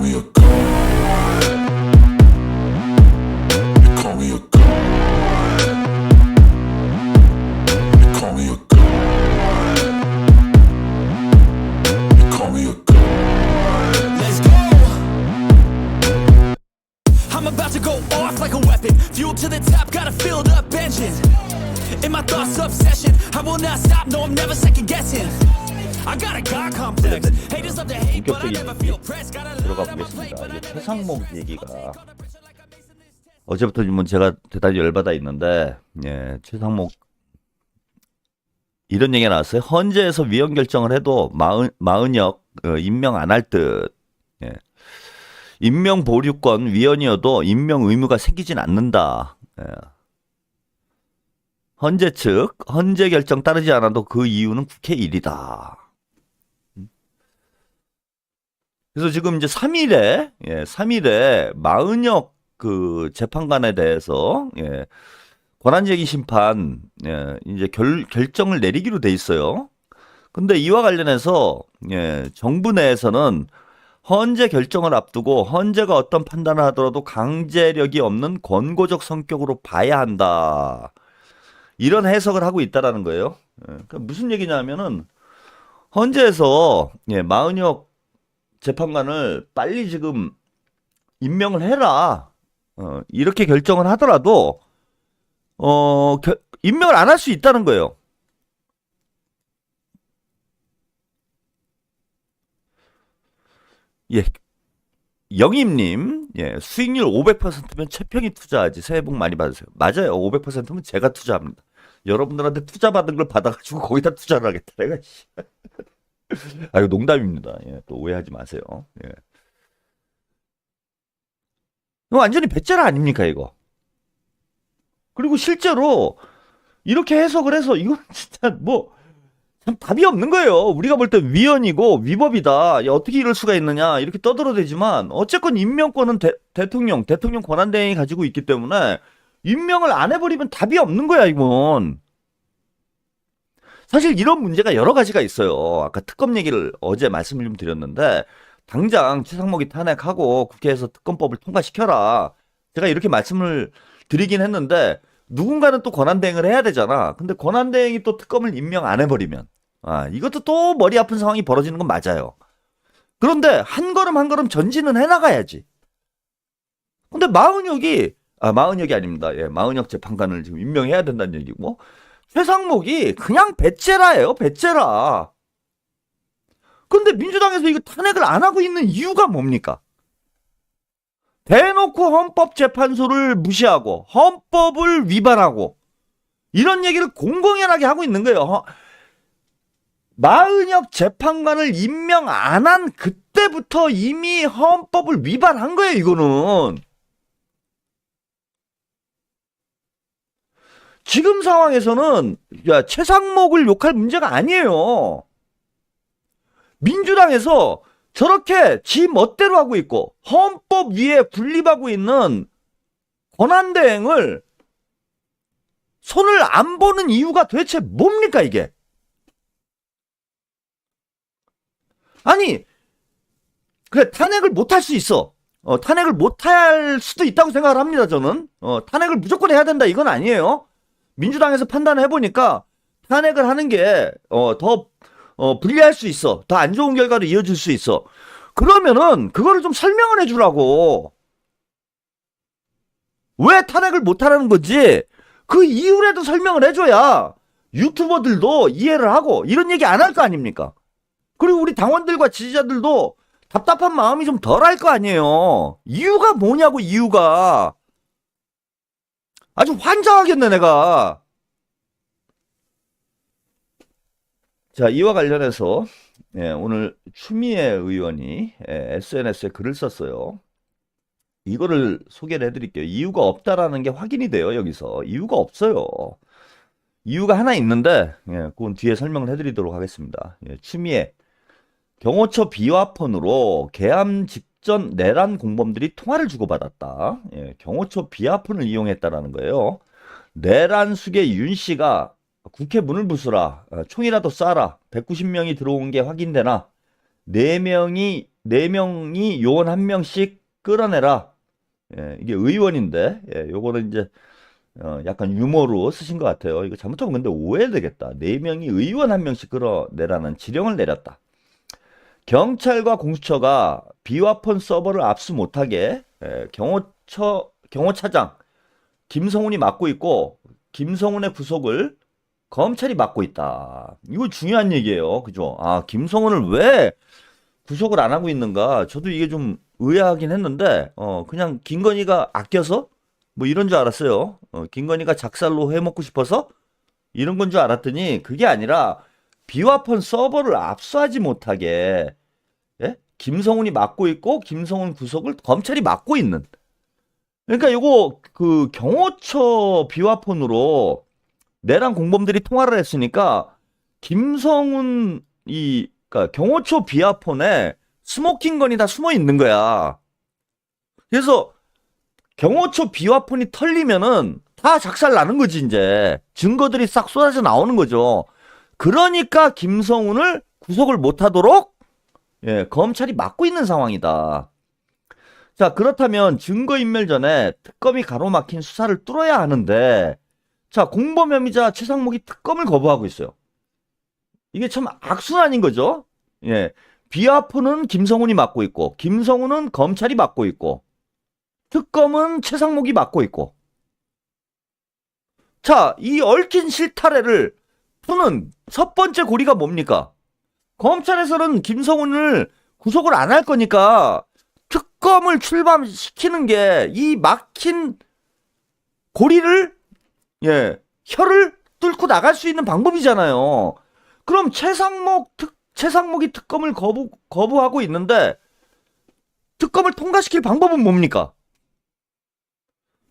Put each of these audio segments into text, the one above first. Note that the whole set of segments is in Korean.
me a god. You call me a god. You call me a god. You call me a god. Let's go. I'm about to go off like a weapon. Fuel to the top, got a filled up engine. In my thoughts, obsession. I will not stop, no, I'm never second guessing. I got a God complex. Haters love to hate, but I never feel pressed. Gotta 들어가 보겠습니다. 이게 최상목 얘기가 어제부터 뭐 제가 대단히 열받아 있는데, 예, 최상목 이런 얘기가 나왔어요. 헌재에서 위헌 결정을 해도 마은혁 임명 안 할 듯. 예. 임명 보류권 위헌이어도 임명 의무가 생기진 않는다. 예. 헌재 측 헌재 결정 따르지 않아도 그 이유는 국회 일이다. 그래서 지금 이제 3일에 마은혁 그 재판관에 대해서, 예, 권한제기 심판, 예, 이제 결정을 내리기로 돼 있어요. 근데 이와 관련해서, 예, 정부 내에서는 헌재 결정을 앞두고 헌재가 어떤 판단을 하더라도 강제력이 없는 권고적 성격으로 봐야 한다. 이런 해석을 하고 있다라는 거예요. 예, 그러니까 무슨 얘기냐면은 헌재에서, 예, 마은혁 재판관을 빨리 지금 임명을 해라. 이렇게 결정을 하더라도 임명을 안 할 수 있다는 거예요. 예, 영임님, 예, 수익률 500%면 채평이 투자하지. 새해 복 많이 받으세요. 맞아요. 500%면 제가 투자합니다. 여러분들한테 투자 받은 걸 받아가지고 거기다 투자를 하겠다. 내가. 아, 이거 농담입니다. 예, 또 오해하지 마세요. 예. 이거 완전히 배째라 아닙니까, 이거? 그리고 실제로 이렇게 해석을 해서 이건 진짜 뭐 참 답이 없는 거예요. 우리가 볼 때 위헌이고 위법이다. 야, 어떻게 이럴 수가 있느냐 이렇게 떠들어대지만 어쨌건 임명권은 대통령 권한대행이 가지고 있기 때문에 임명을 안 해버리면 답이 없는 거야, 이건. 사실 이런 문제가 여러 가지가 있어요. 아까 특검 얘기를 어제 말씀을 좀 드렸는데 당장 최상목이 탄핵하고 국회에서 특검법을 통과시켜라. 제가 이렇게 말씀을 드리긴 했는데 누군가는 또 권한대행을 해야 되잖아. 근데 권한대행이 또 특검을 임명 안 해버리면 이것도 또 머리 아픈 상황이 벌어지는 건 맞아요. 그런데 한 걸음 한 걸음 전진은 해나가야지. 근데 마은혁이 아닙니다. 예, 마은혁 재판관을 지금 임명해야 된다는 얘기고 최상목이 그냥 배째라예요. 배째라. 근데 민주당에서 이거 탄핵을 안 하고 있는 이유가 뭡니까? 대놓고 헌법재판소를 무시하고 헌법을 위반하고 이런 얘기를 공공연하게 하고 있는 거예요. 마은혁 재판관을 임명 안 한 그때부터 이미 헌법을 위반한 거예요, 이거는. 지금 상황에서는 최상목을 욕할 문제가 아니에요. 민주당에서 저렇게 지 멋대로 하고 있고 헌법 위에 군립하고 있는 권한대행을 손을 안 보는 이유가 도대체 뭡니까, 이게? 아니, 그래, 탄핵을 못할 수 있어. 탄핵을 못할 수도 있다고 생각을 합니다, 저는. 탄핵을 무조건 해야 된다, 이건 아니에요. 민주당에서 판단을 해보니까 탄핵을 하는 게 더 불리할 수 있어. 더 안 좋은 결과로 이어질 수 있어. 그러면은 그거를 좀 설명을 해주라고. 왜 탄핵을 못하라는 건지 그 이유라도 설명을 해줘야 유튜버들도 이해를 하고 이런 얘기 안 할 거 아닙니까? 그리고 우리 당원들과 지지자들도 답답한 마음이 좀 덜 할 거 아니에요. 이유가 뭐냐고, 이유가. 아주 환장하겠네, 내가. 자, 이와 관련해서 오늘 추미애 의원이 SNS에 글을 썼어요. 이거를 소개를 해드릴게요. 이유가 없다라는 게 확인이 돼요, 여기서. 이유가 없어요. 이유가 하나 있는데 그건 뒤에 설명을 해드리도록 하겠습니다. 추미애. 경호처 비화폰으로 계엄 직전 내란 공범들이 통화를 주고받았다. 경호처 비화폰을 이용했다라는 거예요. 내란 숙의 윤 씨가 국회 문을 부수라, 총이라도 쏴라, 190명이 들어온 게 확인되나, 네 명이 요원 한 명씩 끌어내라. 예, 이게 의원인데, 예, 요거는 이제 약간 유머로 쓰신 것 같아요. 이거 잘못하면 근데 오해되겠다. 네 명이 의원 한 명씩 끌어내라는 지령을 내렸다. 경찰과 공수처가 비화폰 서버를 압수 못하게 경호차장 김성훈이 맡고 있고 김성훈의 구속을 검찰이 맡고 있다. 이거 중요한 얘기예요. 그죠? 아, 김성훈을 왜 구속을 안 하고 있는가? 저도 이게 좀 의아하긴 했는데 그냥 김건희가 아껴서 뭐 이런 줄 알았어요. 김건희가 작살로 해먹고 싶어서 이런 건 줄 알았더니 그게 아니라 비화폰 서버를 압수하지 못하게 예? 김성훈이 맡고 있고 김성훈 구속을 검찰이 맡고 있는. 그러니까 이거 그 경호처 비화폰으로 내랑 공범들이 통화를 했으니까 김성훈 그러니까 경호처 비화폰에 스모킹건이 다 숨어 있는 거야. 그래서 경호처 비화폰이 털리면은 다 작살 나는 거지 이제. 증거들이 싹 쏟아져 나오는 거죠. 그러니까 김성훈을 구속을 못하도록 검찰이 막고 있는 상황이다. 자, 그렇다면 증거인멸 전에 특검이 가로막힌 수사를 뚫어야 하는데 자, 공범 혐의자 최상목이 특검을 거부하고 있어요. 이게 참 악순환인 거죠. 예, 비화폰은 김성훈이 맡고 있고 김성훈은 검찰이 맡고 있고 특검은 최상목이 맡고 있고. 자, 이 얽힌 실타래를 푸는 첫 번째 고리가 뭡니까? 검찰에서는 김성훈을 구속을 안 할 거니까 특검을 출범시키는 게 이 막힌 고리를 혀를 뚫고 나갈 수 있는 방법이잖아요. 그럼 최상목이 특검을 거부하고 있는데 특검을 통과시킬 방법은 뭡니까?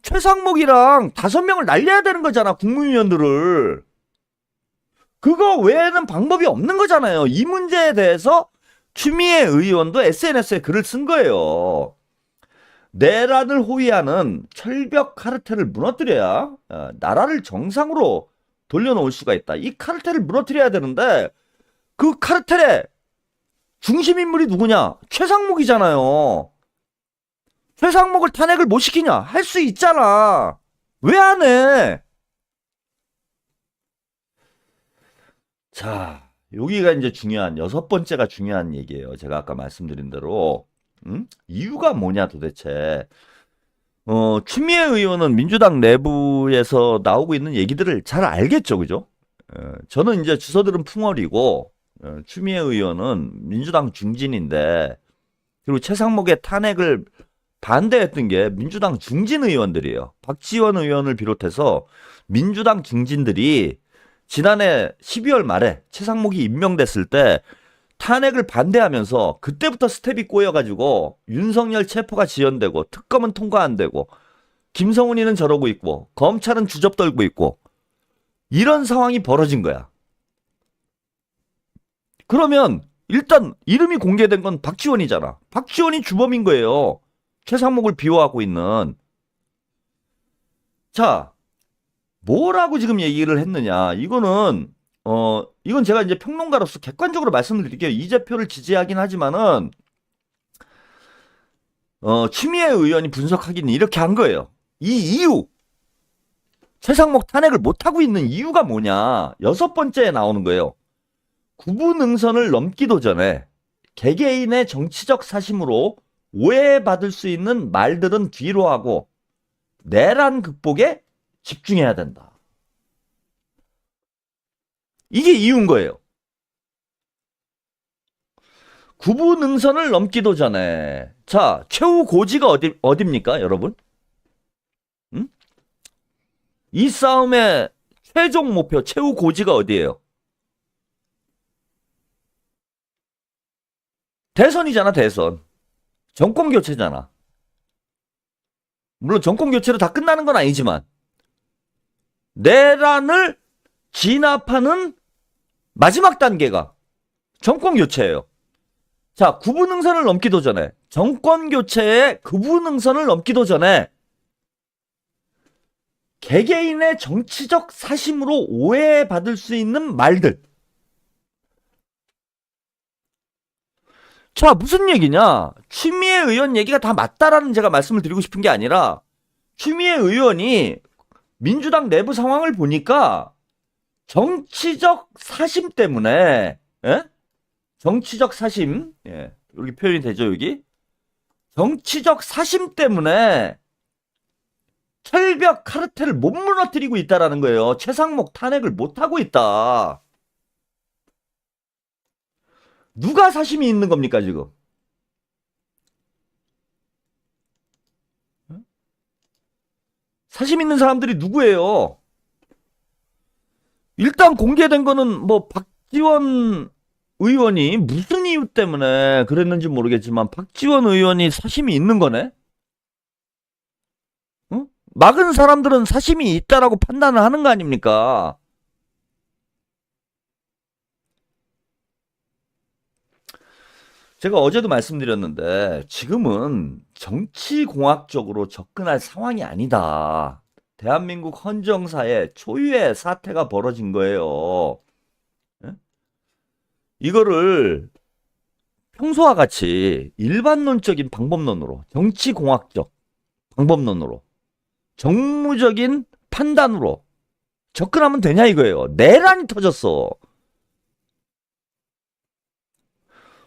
최상목이랑 5명을 날려야 되는 거잖아, 국무위원들을. 그거 외에는 방법이 없는 거잖아요. 이 문제에 대해서 추미애 의원도 SNS에 글을 쓴 거예요. 내란을 호위하는 철벽 카르텔을 무너뜨려야 나라를 정상으로 돌려놓을 수가 있다. 이 카르텔을 무너뜨려야 되는데 그 카르텔의 중심 인물이 누구냐? 최상목이잖아요. 최상목을 탄핵을 못 시키냐? 할 수 있잖아. 왜 안 해? 자, 여기가 이제 중요한 6번째가 중요한 얘기예요. 제가 아까 말씀드린 대로 이유가 뭐냐 도대체. 추미애 의원은 민주당 내부에서 나오고 있는 얘기들을 잘 알겠죠, 그죠? 저는 이제 주소들은 풍월이고 추미애 의원은 민주당 중진인데 그리고 최상목의 탄핵을 반대했던 게 민주당 중진 의원들이에요. 박지원 의원을 비롯해서 민주당 중진들이 지난해 12월 말에 최상목이 임명됐을 때 탄핵을 반대하면서 그때부터 스텝이 꼬여가지고 윤석열 체포가 지연되고 특검은 통과 안 되고 김성훈이는 저러고 있고 검찰은 주접 떨고 있고 이런 상황이 벌어진 거야. 그러면 일단 이름이 공개된 건 박지원이잖아. 박지원이 주범인 거예요. 최상목을 비호하고 있는. 자, 뭐라고 지금 얘기를 했느냐. 이건 제가 이제 평론가로서 객관적으로 말씀을 드릴게요. 이재표를 지지하긴 하지만은, 추미애 의원이 분석하기는 이렇게 한 거예요. 이 이유. 최상목 탄핵을 못하고 있는 이유가 뭐냐. 6번째에 나오는 거예요. 구분응선을 넘기도 전에 개개인의 정치적 사심으로 오해받을 수 있는 말들은 뒤로 하고 내란 극복에 집중해야 된다. 이게 이유인 거예요. 구분응선을 넘기도 전에. 자, 최후 고지가 어딥니까, 여러분? 이 싸움의 최종 목표, 최후 고지가 어디예요? 대선이잖아, 대선. 정권 교체잖아. 물론 정권 교체로 다 끝나는 건 아니지만 내란을 진압하는 마지막 단계가 정권 교체예요. 자, 구분응선을 넘기도 전에, 정권 교체의 구분응선을 넘기도 전에 개개인의 정치적 사심으로 오해받을 수 있는 말들. 자, 무슨 얘기냐? 추미애 의원 얘기가 다 맞다라는 제가 말씀을 드리고 싶은 게 아니라 추미애 의원이 민주당 내부 상황을 보니까 정치적 사심 때문에, 예? 정치적 사심, 예, 여기 표현이 되죠, 여기? 정치적 사심 때문에 철벽 카르텔을 못 무너뜨리고 있다라는 거예요. 최상목 탄핵을 못 하고 있다. 누가 사심이 있는 겁니까, 지금? 사심 있는 사람들이 누구예요? 일단 공개된 거는 뭐 박지원 의원이 무슨 이유 때문에 그랬는지 모르겠지만 박지원 의원이 사심이 있는 거네? 응? 막은 사람들은 사심이 있다라고 판단을 하는 거 아닙니까? 제가 어제도 말씀드렸는데 지금은 정치공학적으로 접근할 상황이 아니다. 대한민국 헌정사에 초유의 사태가 벌어진 거예요. 예? 이거를 평소와 같이 일반론적인 방법론으로, 정치공학적 방법론으로, 정무적인 판단으로 접근하면 되냐 이거예요. 내란이 터졌어.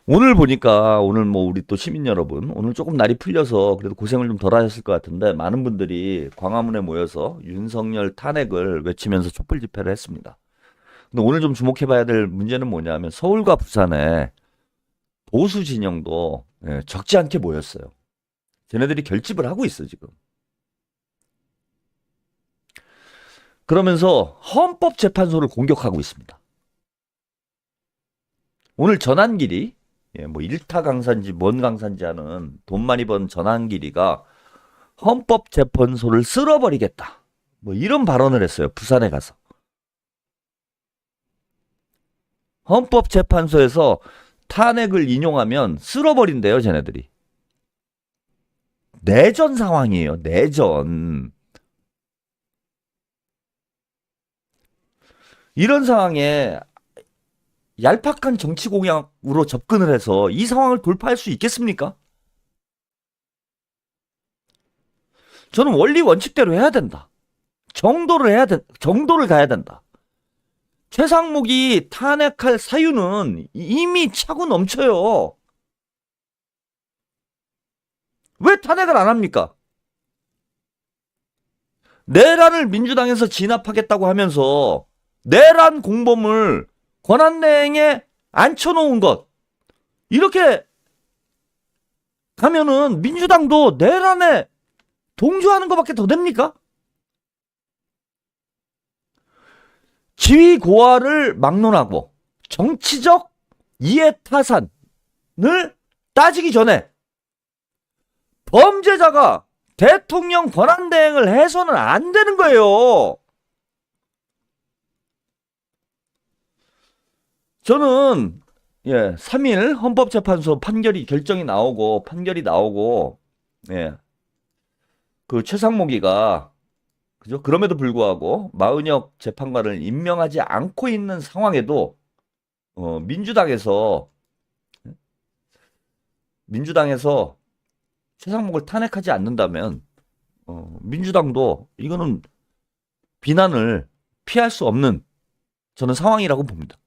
오늘 보니까 오늘 뭐 우리 또 시민 여러분 오늘 조금 날이 풀려서 그래도 고생을 좀 덜 하셨을 것 같은데 많은 분들이 광화문에 모여서 윤석열 탄핵을 외치면서 촛불 집회를 했습니다. 근데 오늘 좀 주목해봐야 될 문제는 뭐냐면 서울과 부산에 보수 진영도 적지 않게 모였어요. 쟤네들이 결집을 하고 있어 지금. 그러면서 헌법재판소를 공격하고 있습니다. 오늘 전한길이 뭐 일타 강사인지 뭔 강사인지 하는 돈 많이 번 전한길이가 헌법재판소를 쓸어버리겠다. 뭐 이런 발언을 했어요. 부산에 가서. 헌법재판소에서 탄핵을 인용하면 쓸어버린대요, 쟤네들이. 내전 상황이에요, 내전. 이런 상황에 얄팍한 정치 공약으로 접근을 해서 이 상황을 돌파할 수 있겠습니까? 저는 원리 원칙대로 해야 된다. 정도를 가야 된다. 최상목이 탄핵할 사유는 이미 차고 넘쳐요. 왜 탄핵을 안 합니까? 내란을 민주당에서 진압하겠다고 하면서 내란 공범을 권한대행에 앉혀놓은 것, 이렇게 가면은 민주당도 내란에 동조하는 것밖에 더 됩니까? 지위 고하를 막론하고 정치적 이해타산을 따지기 전에 범죄자가 대통령 권한대행을 해서는 안 되는 거예요. 저는 3일 헌법재판소 결정이 나오고 판결이 나오고 그 최상목이가 그죠? 그럼에도 불구하고 마은혁 재판관을 임명하지 않고 있는 상황에도 민주당에서 최상목을 탄핵하지 않는다면 민주당도 이거는 비난을 피할 수 없는 저는 상황이라고 봅니다.